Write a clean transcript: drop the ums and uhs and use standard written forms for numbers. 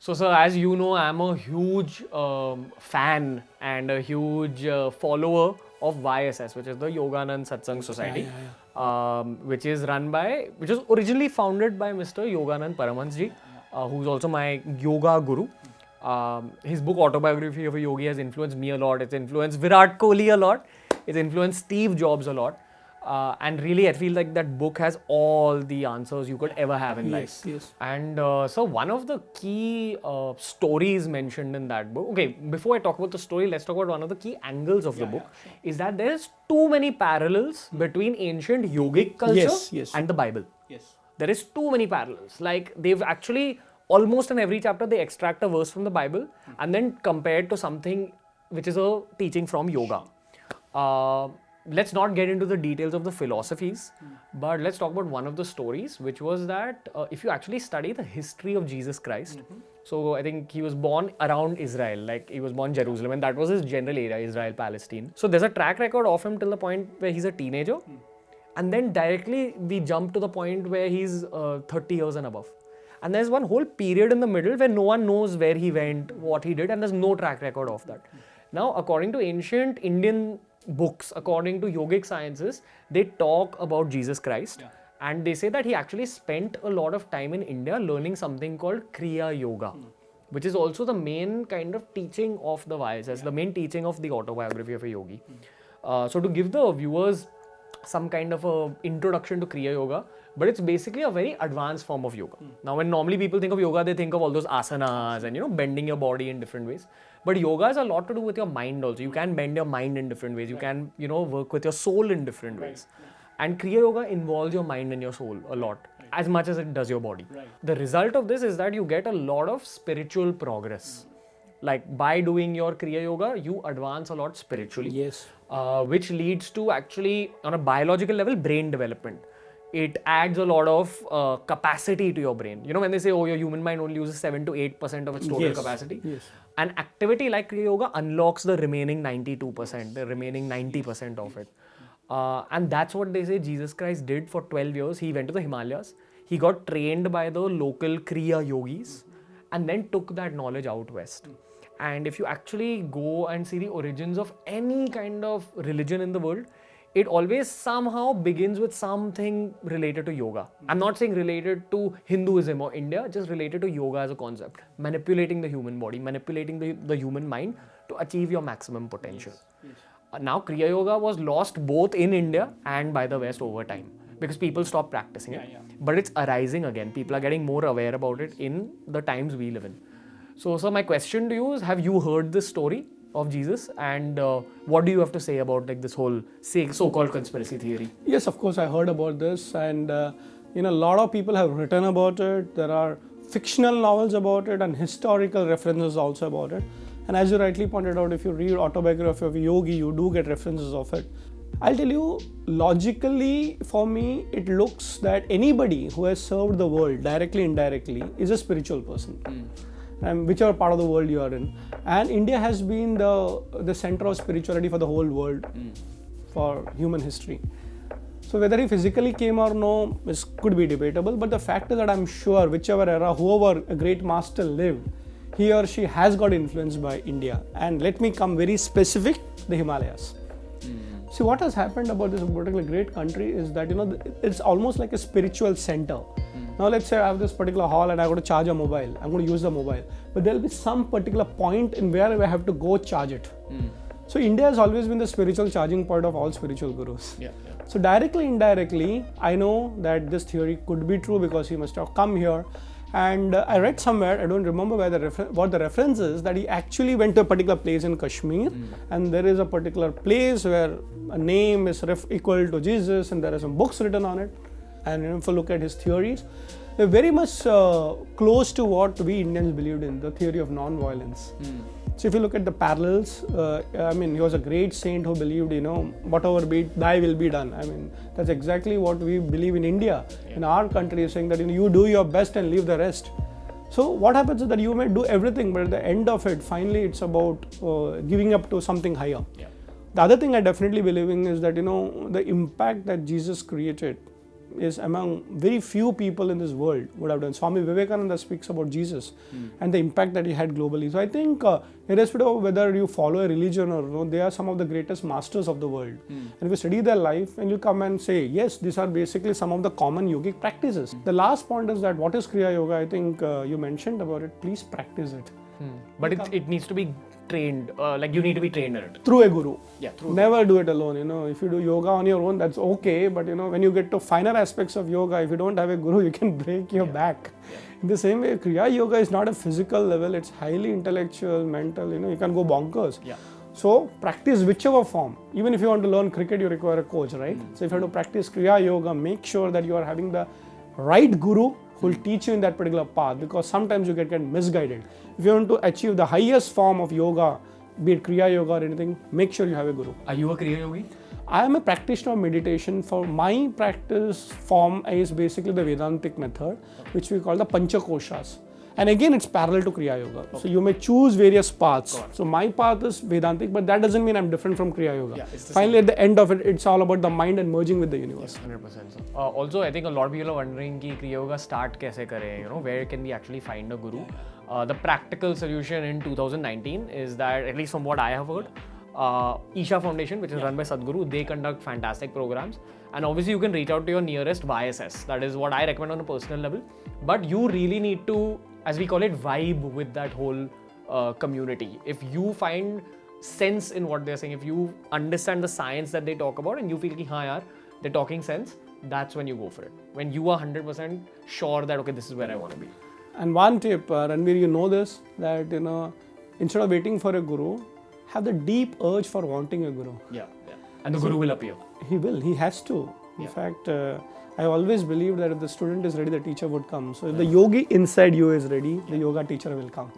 So, sir, as you know, I'm a huge fan and a huge follower of YSS, which is the Yoganand Satsang Society, which is originally founded by Mr. Yoganand Paramahansa ji, who's also my yoga guru. His book Autobiography of a Yogi has influenced me a lot. It's influenced Virat Kohli a lot. It's influenced Steve Jobs a lot. And really, I feel like that book has all the answers you could ever have in life. Yes. And so one of the key stories mentioned in that book, okay, before I talk about the story, let's talk about one of the key angles of the book, is that there's too many parallels between ancient yogic culture and the Bible. Yes. There is too many parallels. Like they've actually, almost in every chapter, they extract a verse from the Bible and then compare it to something which is a teaching from yoga. Let's not get into the details of the philosophies, but let's talk about one of the stories, which was that if you actually study the history of Jesus Christ, so I think he was born around Israel, like he was born Jerusalem, and that was his general area, Israel, Palestine. So there's a track record of him till the point where he's a teenager, and then directly we jump to the point where he's 30 years and above. And there's one whole period in the middle where no one knows where he went, what he did, and there's no track record of that. Now, according to ancient Indian books, according to yogic sciences, they talk about Jesus Christ and they say that he actually spent a lot of time in India learning something called Kriya Yoga, which is also the main kind of teaching of the YSS, the main teaching of the Autobiography of a Yogi. So to give the viewers some kind of a introduction to Kriya Yoga, but it's basically a very advanced form of yoga. Now, when normally people think of yoga, they think of all those asanas and bending your body in different ways. But yoga has a lot to do with your mind also. You can bend your mind in different ways. You can, work with your soul in different ways. And Kriya Yoga involves your mind and your soul a lot, as much as it does your body. The result of this is that you get a lot of spiritual progress. Like by doing your Kriya Yoga, you advance a lot spiritually. Yes. Which leads to actually, on a biological level, brain development. It adds a lot of capacity to your brain. When they say, oh, your human mind only uses 7 to 8% of its total capacity. Yes. An activity like Kriya Yoga unlocks the remaining 92%, the remaining 90% of it. And that's what they say Jesus Christ did for 12 years. He went to the Himalayas. He got trained by the local Kriya yogis and then took that knowledge out west. And if you actually go and see the origins of any kind of religion in the world, it always somehow begins with something related to yoga. I'm not saying related to Hinduism or India, just related to yoga as a concept. Manipulating the human body, manipulating the human mind to achieve your maximum potential. Now, Kriya Yoga was lost both in India and by the West over time because people stopped practicing it. But it's arising again. People are getting more aware about it in the times we live in. So, sir, my question to you is, have you heard this story of Jesus, and what do you have to say about like this whole so-called conspiracy theory? Yes, of course, I heard about this, and a lot of people have written about it. There are fictional novels about it and historical references also about it. And as you rightly pointed out, if you read Autobiography of a Yogi, you do get references of it. I'll tell you, logically, for me, it looks that anybody who has served the world, directly, indirectly, is a spiritual person. And whichever part of the world you are in. And India has been the center of spirituality for the whole world, for human history. So whether he physically came or no could be debatable, but the fact is that I'm sure whichever era, whoever a great master lived, he or she has got influenced by India. And let me come very specific, the Himalayas. See, what has happened about this particular great country is that, it's almost like a spiritual center. Now, let's say I have this particular hall and I got to charge a mobile. I'm going to use the mobile. But there will be some particular point in where I have to go charge it. So, India has always been the spiritual charging point of all spiritual gurus. So, directly, indirectly, I know that this theory could be true because he must have come here. And I read somewhere, I don't remember what the reference is, that he actually went to a particular place in Kashmir, and there is a particular place where a name is equal to Jesus, and there are some books written on it. And if you look at his theories, they're very much close to what we Indians believed in, the theory of non-violence. So if you look at the parallels, he was a great saint who believed, whatever be thy will be done. That's exactly what we believe in India. In our country, saying that you do your best and leave the rest. So what happens is that you may do everything, but at the end of it, finally it's about giving up to something higher. The other thing I definitely believe in is that, the impact that Jesus created is among very few people in this world would have done. Swami Vivekananda speaks about Jesus and the impact that he had globally. So I think irrespective of whether you follow a religion or no, they are some of the greatest masters of the world. And if you study their life and you come and say, yes, these are basically some of the common yogic practices. The last point is that what is Kriya Yoga? I think you mentioned about it. Please practice it. But it needs to be trained, like you need to be trained in it. Through a guru. Yeah, through. Never do it alone. If you do yoga on your own, that's okay. But when you get to finer aspects of yoga, if you don't have a guru, you can break your back. Yeah. In the same way, Kriya Yoga is not a physical level. It's highly intellectual, mental. You can go bonkers. Yeah. So practice whichever form. Even if you want to learn cricket, you require a coach, right? So if you want to practice Kriya Yoga, make sure that you are having the right guru who will teach you in that particular path, because sometimes you get misguided. If you want to achieve the highest form of yoga, be it Kriya Yoga or anything, make sure you have a guru. Are you a Kriya Yogi? I am a practitioner of meditation. For my practice form is basically the Vedantic method, which we call the Panchakoshas. And again, it's parallel to Kriya Yoga. Okay. So you may choose various paths. So my path is Vedantic, but that doesn't mean I'm different from Kriya Yoga. Yeah, finally, at the end of it, it's all about the mind and merging with the universe. Yes, 100%. Also, I think a lot of people are wondering ki Kriya Yoga start kaise kare, where can we actually find a guru? The practical solution in 2019 is that, at least from what I have heard, Isha Foundation, which is run by Sadhguru, they conduct fantastic programs. And obviously, you can reach out to your nearest BeerBiceps. That is what I recommend on a personal level. But you really need to, as we call it, vibe with that whole community. If you find sense in what they're saying, if you understand the science that they talk about and you feel ki haan yaar, they're talking sense, that's when you go for it. When you are 100% sure that, okay, this is where I want to be. And one tip, Ranveer, you know this, that instead of waiting for a guru, have the deep urge for wanting a guru. Yeah. And the guru will appear. He will. He has to. In fact, I always believe that if the student is ready, the teacher would come. So if the yogi inside you is ready, the yoga teacher will come.